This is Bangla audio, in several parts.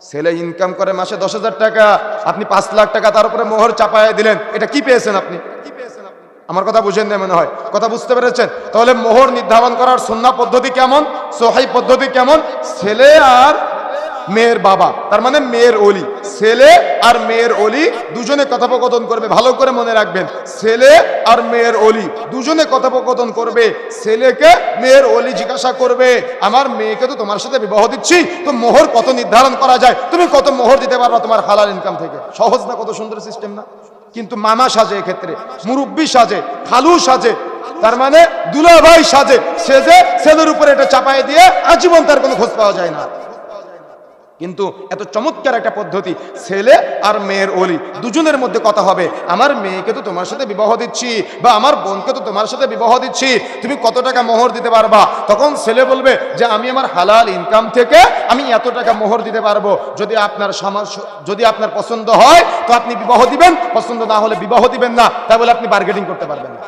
ছেলে ইনকাম করে মাসে 10,000 টাকা, আপনি 5 লাখ টাকা তার উপরে মোহর চাপায় দিলেন, এটা কি পেয়েছেন আপনি? আমার কথা বুঝেন না মনে হয়, কথা বুঝতে পেরেছেন? তাহলে মোহর নির্ধারণ করার সুন্নাহ পদ্ধতি কেমন, সহিহ পদ্ধতি কেমন? ছেলে আর মেয়ের বাবা, তার মানে মেয়ের ওলি, ছেলে আর মেয়ের ওলি দুজনে কথোপকথন করবে। ভালো করে মনে রাখবেন, ছেলে আর মেয়ের ওলি দুজনে কথোপকথন করবে। ছেলেকে মেয়ের ওলি জিজ্ঞাসা করবে, আমার মেয়েকে তো তোমার সাথে বিবাহ দিচ্ছি, তো মোহর কত নির্ধারণ করা যায়, তুমি কত মোহর দিতে পারবা তোমার হালাল ইনকাম থেকে? সহজ না? কত সুন্দর সিস্টেম না? কিন্তু মামা সাজে, এক্ষেত্রে মুরব্বী সাজে, খালু সাজে, তার মানে দুলাভাই সাজে, সেজে ছেলের উপরে এটা চাপায় দিয়ে আজীবন তার কোনো খোঁজ পাওয়া যায় না। কিন্তু এত চমৎকার একটা পদ্ধতি, ছেলে আর মেয়ের ওলি দুজনের মধ্যে কথা হবে, আমার মেয়েকে তো তোমার সাথে বিবাহ দিচ্ছি, বা আমার বোনকে তো তোমার সাথে বিবাহ দিচ্ছি, তুমি কত টাকা মোহর দিতে পারবা? তখন ছেলে বলবে যে আমি আমার হালাল ইনকাম থেকে আমি এত টাকা মোহর দিতে পারবো, যদি আপনার পছন্দ হয় তো আপনি বিবাহ দিবেন, পছন্দ না হলে বিবাহ দিবেন না। তাই বলে আপনি বার্গেনিং করতে পারবেন না।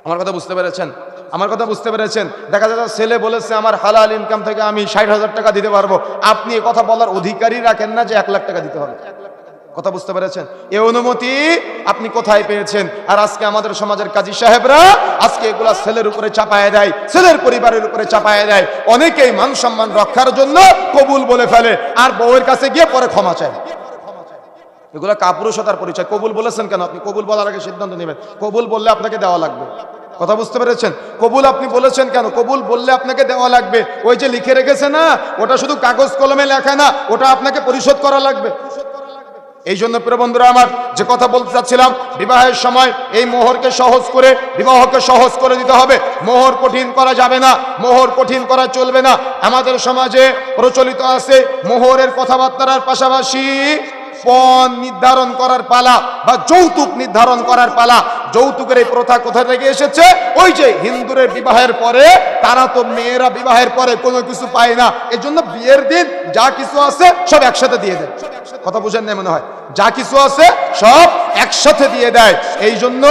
আমার কথা বুঝতে পেরেছেন? আমার কথা বুঝতে পেরেছেন? দেখা যাচ্ছে ছেলে বলেছে আমার হালাল ইনকাম থেকে আমি 60,000 টাকা দিতে পারবো, আপনি এ কথা বলার অধিকারই রাখেন না যে 1 লাখ টাকা দিতে হবে। কথা বুঝতে পেরেছেন? এই অনুমতি আপনি কোথায় পেয়েছেন? আর আজকে আমাদের সমাজের কাজী সাহেবরা আজকে এগুলা ছেলের উপরে চাপায় দেয়, ছেলের পরিবারের উপরে চাপায় দেয়। অনেকেই মান সম্মান রক্ষার জন্য কবুল বলে ফেলে, আর বউয়ের কাছে গিয়ে পরে ক্ষমা চায়। এগুলো কাপুরুষতার পরিচয়। কবুল বলেছেন কেন? আপনি কবুল বলার আগে সিদ্ধান্ত নেবেন, কবুল বললে আপনাকে দেওয়া লাগবে। কথা বুঝতে পেরেছেন? কবুল আপনি বলেছেন কেন? কবুল বললে আপনাকে দেওয়া লাগবে। ওই যে লিখে রেখেছে না, ওটা শুধু কাগজ কলমে লেখা না, ওটা আপনাকে পরিশোধ করা লাগবে। এই জন্য প্রিয় বন্ধুরা আমার, যে কথা বলতে চাচ্ছিলাম, বিবাহের সময় এই মোহরকে সহজ করে, বিবাহকে সহজ করে দিতে হবে। মোহর কঠিন করা যাবে না, মোহর কঠিন করা চলবে না। আমাদের সমাজে প্রচলিত আছে মোহরের কথাবার্তার পাশাপাশি পণ নির্ধারণ করার পালা বা যৌতুক নির্ধারণ করার পালা। যৌতুকের এই প্রথা কোথা থেকে এসেছে? ওই যে হিন্দুদের বিবাহের পরে, তারা তো মেয়েরা বিবাহের পরে কোনো কিছু পায় না, এজন্য বিয়ের দিন যা কিছু আছে সব একসাথে দিয়ে দেয়। কথা বুঝেন না মনে হয়? যা কিছু আছে সব একসাথে দিয়ে দেয়। এই জন্য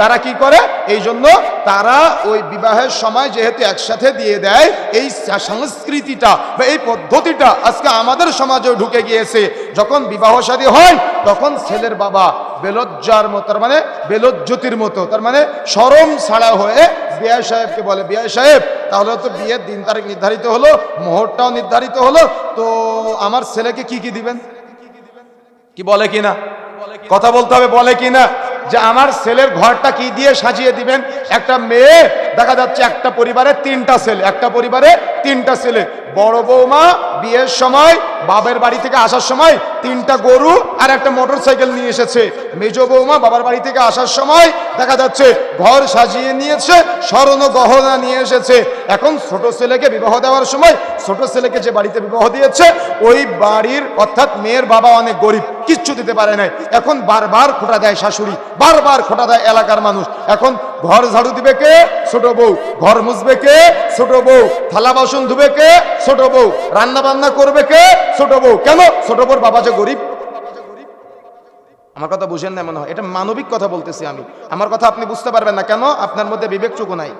তারা কি করে? এই জন্য তারা ওই বিবাহের সময় যেহেতু একসাথে দিয়ে দেয়, এই সংস্কৃতিটা বা এই পদ্ধতিটা আজকে আমাদের সমাজেও ঢুকে গিয়েছে। যখন বিবাহ শাদী হয় তখন ছেলের বাবা বেলজ্জার মতো, তার মানে বেলজ্জতির মতো, তার মানে শরম ছাড়া হয়ে বিআই সাহেবকে বলে, বিআই সাহেব তাহলে তো বিয়ের দিন তারিখ নির্ধারিত হলো, মোহরটাও নির্ধারিত হলো, তো আমার ছেলেকে কি কি দিবেন? কি বলে কিনা? কথা বলতে হবে, বলে কিনা যে আমার ছেলের ঘরটা কি দিয়ে সাজিয়ে দিবেন? একটা মেয়ে, দেখা যাচ্ছে একটা পরিবারে 3টা ছেলে, একটা পরিবারে 3টা ছেলে। বড় বৌমা বিয়ের সময় বাবার বাড়ি থেকে আসার সময় 3টা গরু আর একটা মোটরসাইকেল নিয়ে এসেছে। মেজ বৌমা বাবার বাড়ি থেকে আসার সময় দেখা যাচ্ছে ঘর সাজিয়ে নিয়েছে, স্বর্ণ গহনা নিয়ে এসেছে। এখন ছোট ছেলেকে বিবাহ দেওয়ার সময় ছোট ছেলেকে যে বাড়িতে বিবাহ দিয়েছে ওই বাড়ির, অর্থাৎ মেয়ের বাবা অনেক গরিব, কিচ্ছু দিতে পারে নাই। এখন বারবার খোঁটা দেয় শাশুড়ি, বারবার খোঁটা দেয় এলাকার মানুষ। এখন ঘর ঝাড়ু দিবে কে? ছোট বউ। ঘর মুছবে কে? ছোট বউ। থালা বাসন ধুবে কে? ছোট বউ। রান্না বান্না করবে কে? ছোট বউ। কেন? ছোট বউর বাবা যে গরিব। আমার কথা বুঝেন না মনে হয়? এটা মানবিক কথা বলতেছি আমি, আমার কথা আপনি বুঝতে পারবেন না। কেন? আপনার মধ্যে বিবেক চুকু নাই।